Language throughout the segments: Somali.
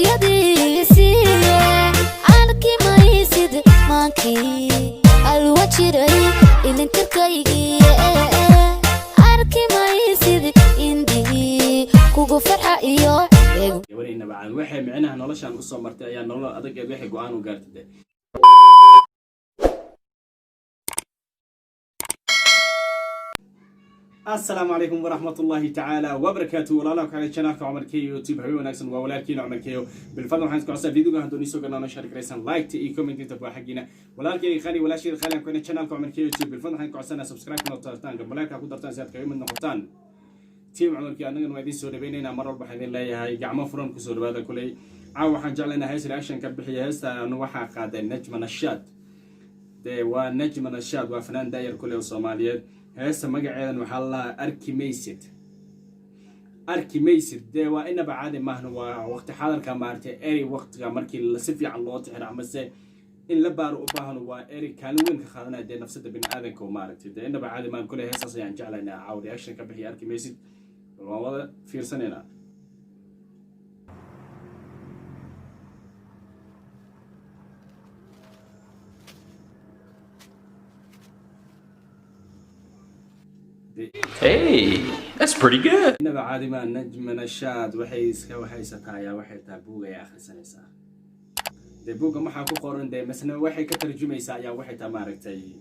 yadiisi arki maysid maankii alwajiray ilintirkaygi arki maysid indii kugu farxa iyo gabarina bacaan waxay micnaha noloshan u soo martay ayaa nolol adag ee wixii go'aan u gaartay السلام عليكم ورحمة الله تعالى وبركاته ولا لا كان channelka عمر كيو يوتيوب هو wanaagsan waa walaalkiina عمر كيو بالفضل waxaan isku codsaa videoga haddii soo galno share gareysan like iyo comment inta baa xaqiina walaalkay khali wala shir khali aan ku channelka عمر كيو يوتيوب بالفضل waxaan ku codsanaa subscribe na tartaan gabalka ku dartaan si aad kaga mid noqotaan team عمر كيو anaga waa idin soo dhaweynayna mar walba waxaan leeyahay gacmo furan ku soo dhawaada kulay waxaan jeclanahay reaction ka bixiya heesta waxa qaaday Najma Nashaad waa Najma Nashaad waa fanaan daayar kulay Soomaaliyeed هسه مقعدن وحلا أركي ميسد ده وإنه بعد ما هو وقت حاضر كمارته أري وقت كماركي لسفي على الله تحنا عمسه إن لبارو أباهن وأري كانوا وين خذنا ده نفسه بين آذن كمارته ده إنه بعد ما كل هسه يعني جعلنا عودة أكشن كبحي أركي ميسد والله في سنة Hey, that's pretty good. إنه بعد ما نجم نشاد وحي ستايا وحي تابوغا يا أخي سنسا ده بوغا ما حكو قرن ده مثلا وحي كترجمة يسا يا وحي تماركتي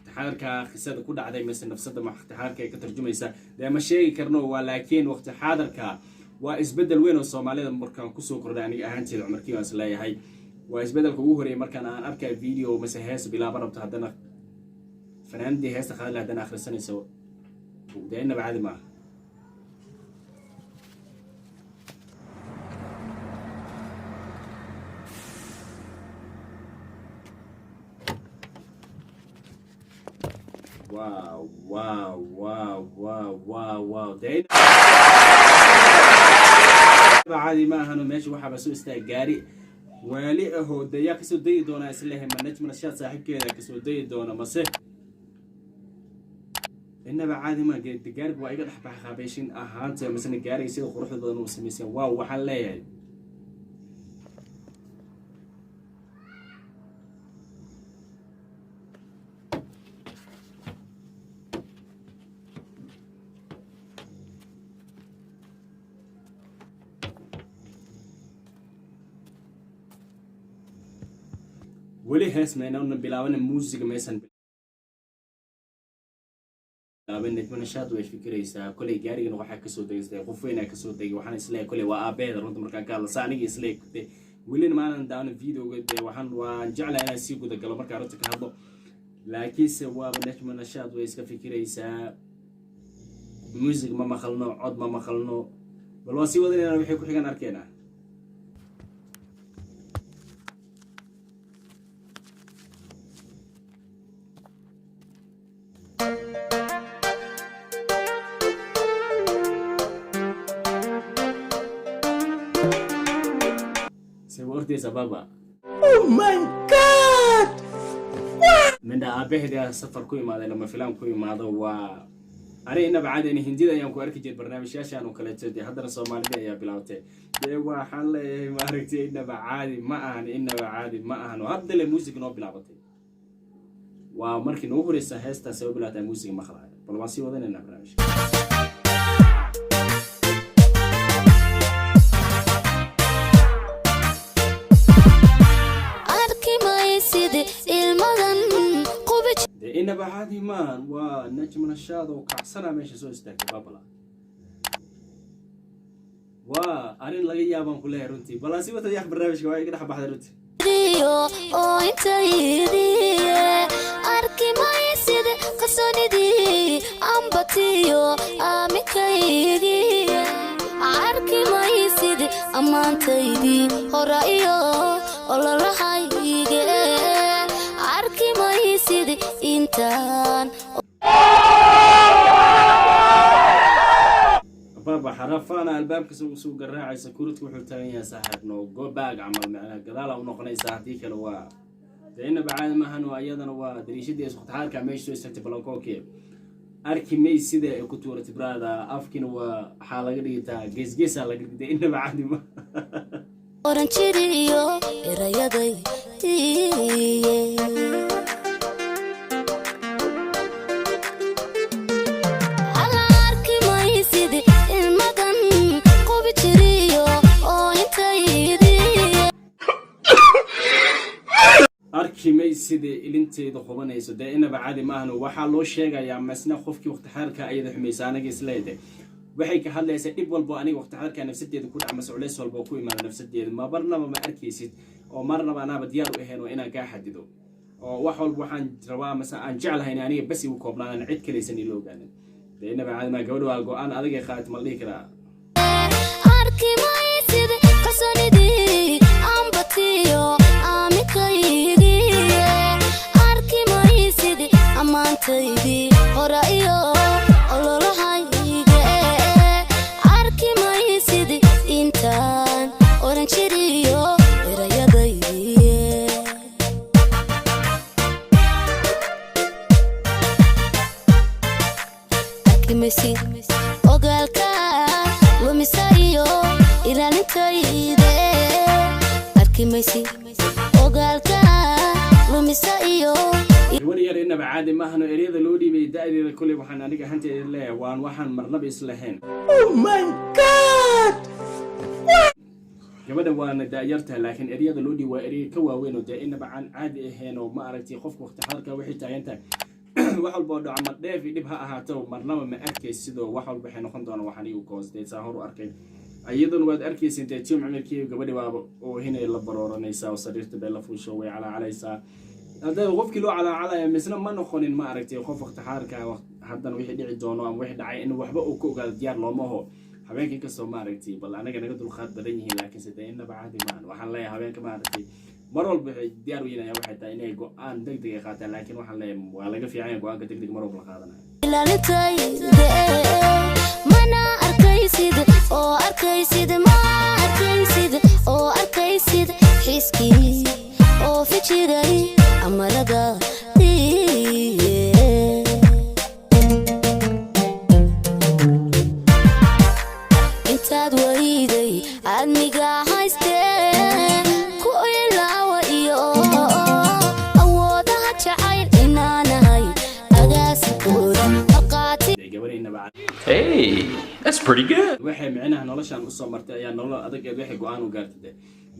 تحاركا خسادة كود عدي مثلا نفسده ما تحاركا كترجمة يسا ده ما شيء كرنو ولكن وقت حاضركا وإسبدل وين الصومالية مركان كسو كرداني أهانتي العمركي واسلاي هاي وإسبدل كوهري مركان أنا أركا فيديو مثلا هاس بلا برب تهدنا فنان دي هاس خلال هدنا آخر السنة سوا ودينا بعد ما واو واو واو واو واو واو دينا بعد ما هنو ماشي waxa basoo istaagari wali aho daya kasoo day doona islahay Najma Nashaad saaxiibkeeda kasoo day doona mase إنما عادي ما قد تجارب وعيقد حبة خابيشين أهانت مثلا جاري يصير خروج ضد المسلمين واو وحلاي وليه اسمه إنه بيلاون الموسيقى مثلا Najma Nashaad way fikiraysaa kulay gaarigan waxa ka soo dayay qofweena ka soo dayay waxaan isleeyahay kulay waa aabeed runta markaan ka hadla aniga isleeyahay waliin maanan daan videoga waan jeclahay inaan sii guda galo markaan runta ka hadlo laakiinse waa Najma Nashaad way iska fikiraysaa music ma maqalno cod ma maqalno bal waa sii wadanaynaa wixii ku xigan arkeena سبابا Oh my God! من أبيه ده سفر كوي ماذا لما فيلم كوي ماذا و أنا إنه بعد إن هندي ده يوم كوارك جد برنامج ياشان وكلته ده هذا الصومالي ده يا بلاوته ده وحلا ما ركتي إنه بعد ما أنا إنه بعد ما أنا وهذا الموسيقى نو بلاوته ومركي نوهر السهست سوي بلاته موسيقى مخلاه بالواسي وذن إنه برنامج إنه بعد ما ونجم نشاط وكعسنا ماشي سوى استاك بابلا وأرين لقي يابان كلها رنتي بلا سوى تريح برنامج كواي كده حبة حدا رنتي أو أنت يدي أركي ما يصير قصوني دي أم بتيو أمي كيدي أركي ما يصير أما أنت يدي هرايو الله رحايجي أركي ما يصير إنتان بابا حرفانا الباب كسوق الراعي سكورتك وحلتانية ساحب نو جو باق عمل معنا قضالة ونقني ساعتيك الوا لأن بعد ما هنو أيضا هو دريشة دي سقط حالك عميش سوى استكتبلوكوكي أركي مي سيدة كتورة برادا أفكين وحالة قريتا جيس على قريتا إن بعد ما oran jiriyo erayaday alarki maysid ilmadan qobi jiriyo oo intaydi arki maysid ilinteeda qubanayso de inaba caadi ma ahno waxa loo sheegayaa masna qofkii waqti xarka ayada xumaysa anaga isleeyahay waxay ka hadlaysaa dib walba aniga waqti xarka nafsadeeda ku dhac mas'uuliyaad walba ku imaado nafsadeeda ma barnaba ma arkaysid oo marnaba anaba diyaar u ahayn inaan ka xadido oo wax walba waxaan rabaa masa aan jeclahay aniga bas igu koobnaan cid kaleesan ilo ogaanin de inaba caadi ma gabadhu waa go'aan adiga qaat ma dhihi karaa arki maysid qasanidii ambatiyo amikaydi arki maysid amaantaydi hora iyo ololahayga arki maysid intaan oran jiriyo erayadaydi arki maysid ogaalka lumisayo ilaalintayde arki maysid ogaalka lumisayo gabadha yar inaba caadi ma ahno ereyada loo dhiibay da'deeda kulay waxaan aniga hanteeda leeyahay waan waxaan marnaba islahayn Oh my god! gabadha waana da'yarta laakiin ereyada loo dhiibay waa erey ka waaweyn oo de inaba aan caadi ahayn oo ma aragtay qofka waqti xalka wixii taagantahay wax walba oo dhaco ma dheef dib ha ahaato marnaba ma arkay sidoo wax walba waxay noqon doonaan waxaan igu koostay saa hor u arkay ayadan waad arkaysaa inta tiim cimirkii gabadha waaba oo hinay la barooranaysaa oo sariirta bay la fuusho way calaacalaysaa hadda qofkii loo calaacalaya misna ma noqonin ma aragtay qof waqti xaarka haddana wixii dhici doono ama wixii dhacay in waxba uu ka ogaado diyaar looma aho habeenkii kastoo ma aragtay bal anaga naga dulqaad badan yihiin laakiin sidee inaba caadi maahan waxaan leeyahay habeenka ma aragtay mar walba waxay diyaar u yihiin waxay tahay inay go'aan degdeg ay qaataan laakiin waxaan leeyahay waa laga fiican yahay go'aanka degdeg mar walba la qaadanayo ilaalintayde mana arkaysid oo arkaysid ma arkaysid oo arkaysid xiskii oo fijiray amarada intaad wayday admiga haystee ku ilaawa iyo awoodaha jacayl inaanahay agaasikooda maqaati gabadha inaba caadi Hey, that's pretty good. waxay micnaha noloshan u soo martay ayaa nolol adag ee waxay go'aan u gaartay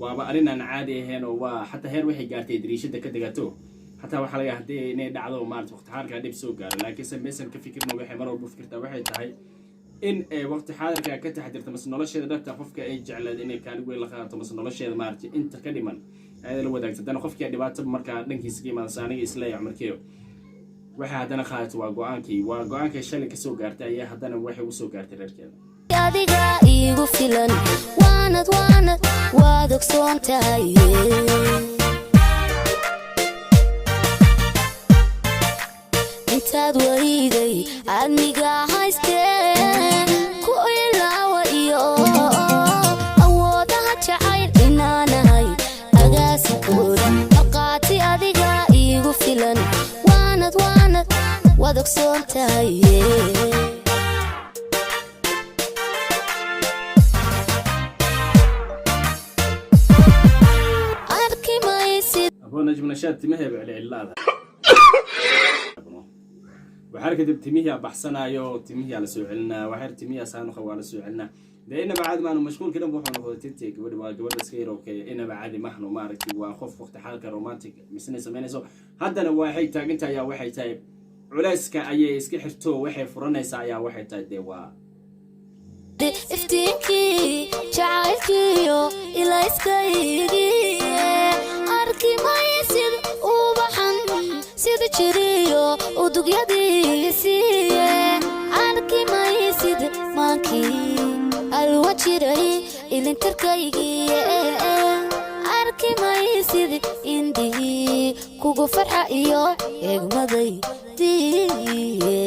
waaba arin aan caadi ahayn oo waa xataa heer waxay gaartay dariishada ka degato xataa waxa laga hadii inay dhacdo maarta waqti xaarka dib soo gaaro laakiin sameeysan ka fikirno waxay mar walba fikirtaa waxay tahay in waqti xaarka ka taxdirta mas nolosheeda dhabta qofka ay jeclayd inay kaalin weyn la qaadato mas nolosheeda maarta inta ka dhiman ayada la wadaagto dana qofkii dhibaato marka dhankiisa ka imaado saaniga isleeyahay markiyo waxa hadana qaadato waa go'aankii shalay ka soo gaartay ayaa hadana waxay u soo gaartay reerkeeda adiga igu filan waanad waad ogsoon tahay intaad wayday admiga haystee ku ilaawa iyo awoodaha jacayl inaanahay agaasikooda maqaati adiga igu filan waanad waad ogsoon tahay نجم نشاط تمهي بالعلاده وحركه تمهي بحسنا يو تمهي على سوعلنا وحر تمهي سانو خو على سوعلنا لان بعد ما مشغول كده بوحو نقول تنتي قبل سكير اوكي انا بعد ما احنا ماركي واخف وقت حالك رومانتيك مسنه سمينيسو هادنا waxay taaginta ayaa waxay tahay culayska ayay iska xirto waxay furanaysaa ayaa waxay tahay deewa iftiinkii jacaylkiyo ilayskaygi arki maysid ubaxan sida jiriyo udugyadiisiiye arki maysid maankii alwa jiray ilintarkaygiye arki maysid indihii kugu farxa iyo eegmadaydiiye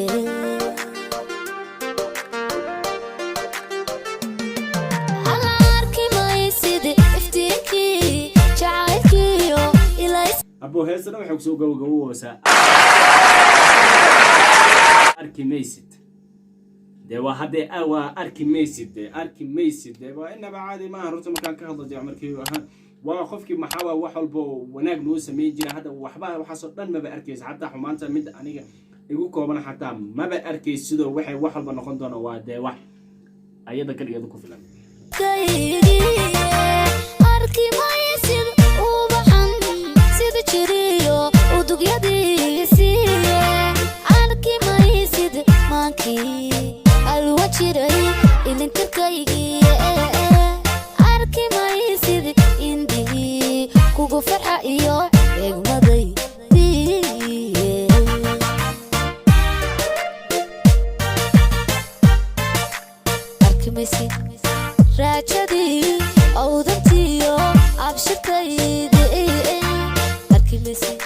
ابو هيسنا waxay soo gowgowoosa arki maysid dee waa haddee waa arki maysid dee waa inaba caadi maaha runta markaan ka hadlo dee cumarkeeyo ahaan waa qofkii maxaa wax walba wanaag loo sameyn jira hadda waxaasoo dhan maba arkaysa xataa xumaanta mid aniga igu kooban xataa maba arkaysidoo waxay wax walba noqon doona waa dee wax ayada kan iyada ku filan arki maysid ubaxan sida jiriyo udugyadiisi arki maysid maankii alwa jiray ilintirkaygii arki maysid indhihii kugu farxa iyo eegmaday arki maysid raajadii awdantiyo abshirkaydii arki maysid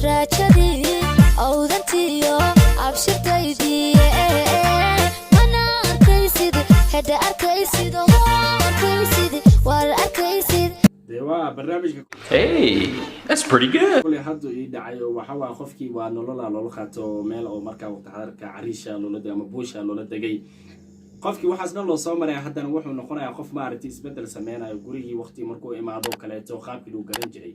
raajadii awdantiyo abshirkaydii mana arkaysid hadda arkaysid waa arkaysid dee waa barnaamijka Hey, that's pretty good. kulli haddu ii dhacay oo waxa waa qofkii waa nolola loola qaato meel oo markaa waqti xadarka cariisha loola degay ama buusha loola degay qofkii waxaasna loo soo maray haddana wuxuu noqonayaa qof maaragtay isbeddel sameynayo gurigii waqti markuu imaado kaleeto qaabkii loo garan jiray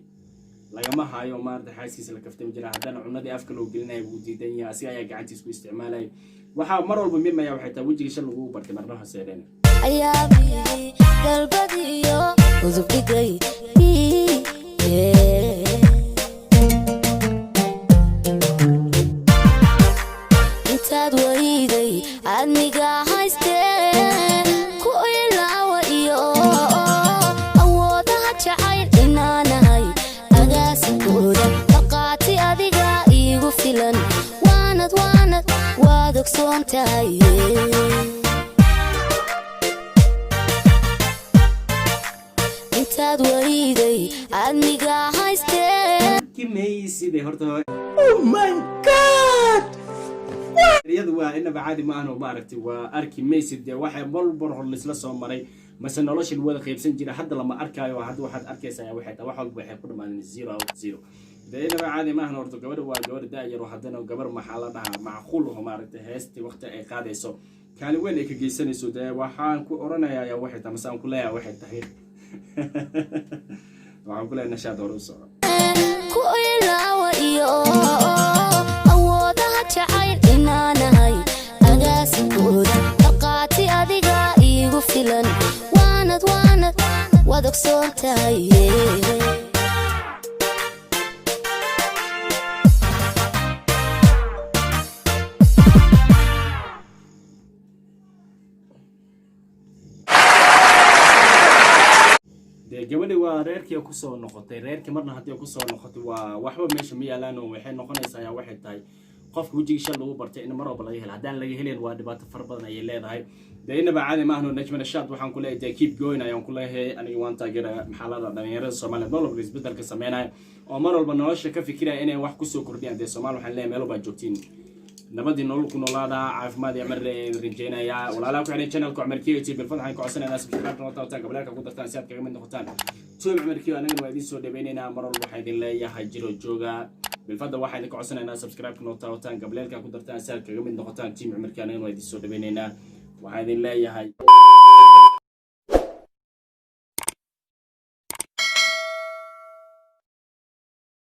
lagama hayo maaragtay xaaskiisa la kaftami jira haddana cunadii afka loo gelinayo buu diidan yahay asiga ayaa gacantiisa ku isticmaalaya waxaa mar walba midmaya waxay tahay wejiga shan lagu bartay marna hoseedeen ayaabihii galbadiyo udub dhigay intaad wayday adniga haystee ku ilaawa iyo awoodaha jacayl inaanahay agaasinkooda marqaati adiga iigu filan waanad waad ogsoon tahay intaad wayday adniga haystee kimaysidee horta Oh my God! iyadu waa inaba caadi ma ahno maaragtay waa arki maysid dee waxay marbar hor laisla soo maray mase nolosha wada qaybsan jira hadda lama arkaayo hadda waxaad arkaysaa waxay tahay wax walba waxay ku dhamaadeen 0 dee inaba caadi ma ahno horta gabadha waa gabadha daayar oo haddana gabar maxaa la dhahaa macquul oo maaragtay heesti waqti ay qaadayso kaalin weyn ay ka geysanayso dee waxaan ku oranayaa waxay tahay mase aan ku leeyahay waxay tahay waxaan ku leeyahay nashaad hore u soco ku ilaawa iyo awoodaha jacayl inaanahay agaasinkooda marqaati adiga iigu filan waanad waad ogsoon tahay dee gabadhi waa reerkii ku soo noqotay reerkii marna haddii ku soo noqotay waa waxba meesha ma yaalaan oo waxay noqonaysaa waxay tahay qofka wejigiisa lagu bartay in mar walba laga helo haddaan laga helin waa dhibaato fara badan ayay leedahay dee inaba caadi ma ahno najma nashaad waxaan ku leeyahay dee keep going ayaan ku leeyahay aniga waan taageera maxalada dhalinyarada Soomaaliyeed mar walba isbedelka sameynaya oo mar walba nolosha ka fikiraya inay wax ku soo kordhiyaan dee Soomaal waxaan leeyahay meel walba joogtiin nabadii nolol ku noolaada caafimaad iyo mareen rajeynaya walaalaha ku xidhan channelka Cumarkiyo TV bilfadlan ku codsanayna subscribe noqotaan gabalka ku dartaan si aad kaga mid noqotaan Team Cumarkiyo anaga waa idin soo dhaweynayna mar walba waxaan idin leeyahay jiro jooga بالفضل واحد يكون عشان سبسكرايب كنوتا وتان قبل لك كنت درتان سالك من نقطان تيم عمرك أنا وايد السود بيننا وهذه لا هي